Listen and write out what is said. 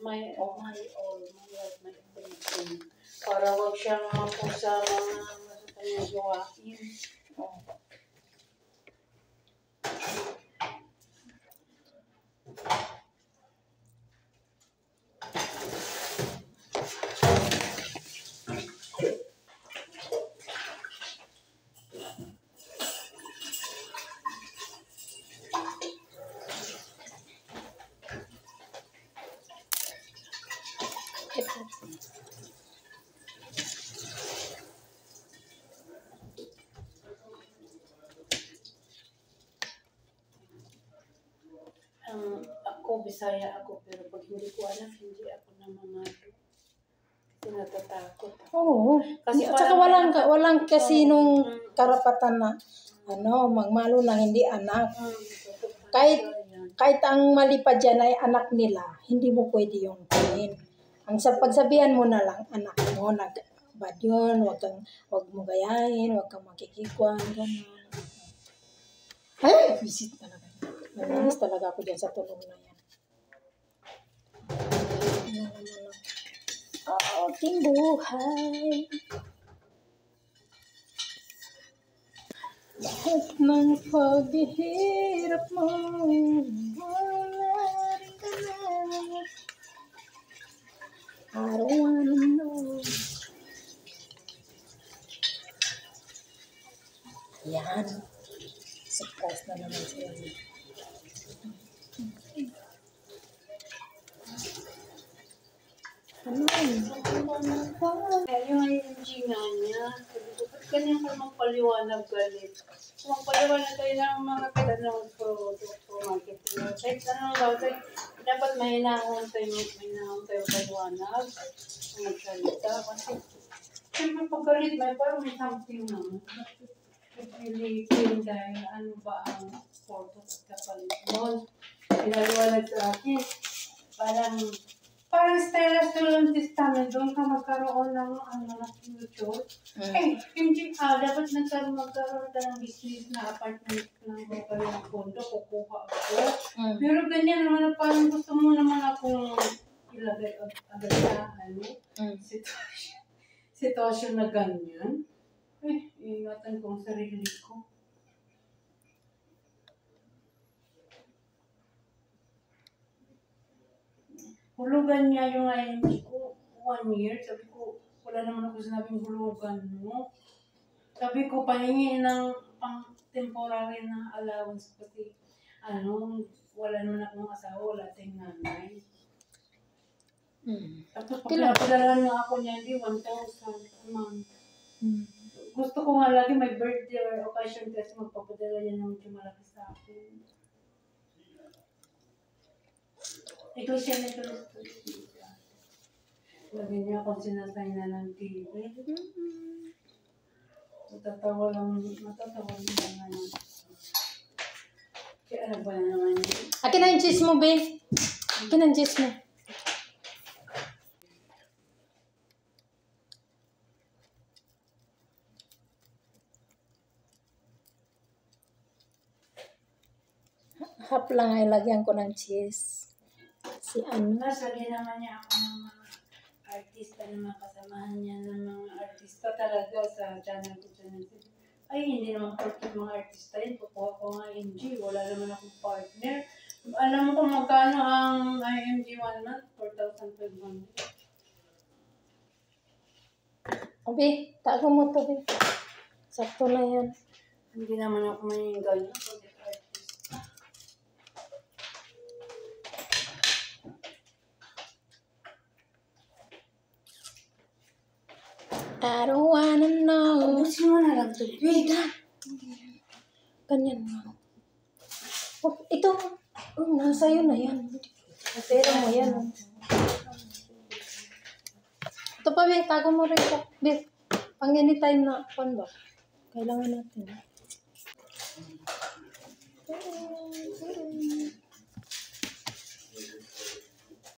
may attention. Para wag siyang mapusa mga masasayang gawain. Ako, Bisaya ako, pero pag hindi ko anak, hindi ako namamalo. Kasi natatakot. Oo. Kasi At saka walang kasinong karapatan na magmalo ng hindi anak. Kahit ang mali pa dyan ay anak nila, hindi mo pwede yung kunin. Ang pagsabihan mo na lang, anak mo, bad yun, wag mo gayahin, wag kang makikikuan, gano'n. Ay, visit talaga. Nananis talaga ako dyan sa tulong na yan. Aking buhay. Lahat ng paghihirap mo, wala rin ka na. Arawan mo. Yan. Surprise na naman sila. Yung IMG nga niya, sabi ko, ba't ganyan ka magpaliwanag galit? Kung magpaliwanag tayo ng mga tanong product o marketing website, anong bagay, dapat may hinahon tayo paliwanag kung magsalita. Kasi, siyempre pag galit, parang may something naman. Pilitin dahil ano ba ang product at kapalit mo. Pinaliwanag sa akin, parang style of the testament, doon ka magkaroon ng future. Hindi dapat magkaroon ka ng business na apartment lang o kayo ng kondo, kukuha ako. Pero ganyan naman, parang gusto mo naman akong ilagay agad sa sitwasyon na ganyan. Ingatan ko ang sarili ko. Hulugan niya yung IMG ko 1 year. Sabi ko, wala naman ako sinabing hulugan mo. Sabi ko, pahingi ng pang-temporary na allowance kasi wala naman akong asawa, wala tayong nanay. Tapos pagpapadala nga ako niya, hindi 1,000 a month. Gusto ko nga lagi may birthday or occasion kasi magpapadala niya ng medyo malaki sa akin. Ito siya na ito. Lagi niya akong sinasay na ng TV. Matatawa lang naman. Kaya ano ba na naman yun? Akin na yung cheese mo, babe. Akin na yung cheese mo. Hap lang ay lagyan ko ng cheese. Lagyan naman niya ako ng mga artista na mga kasamahan niya ng mga artista talaga sa channel ko. Ay, hindi naman porket mga artista yun. Kukuha ko nga IMG. Wala naman akong partner. Alam mo kung magkano ang IMG 1 month? 4,500. Obe, tago mo to, be. Sakto na yan. Hindi naman ako may ganyan. I don't wanna know. Ubusin mo na lang ito. Wait, ganyan mo. Ito. Nasa iyo na yan. Pera mo yan. Ito pa, be. Tago mo rin ito. Be, pang anytime na. Ba? Kailangan natin.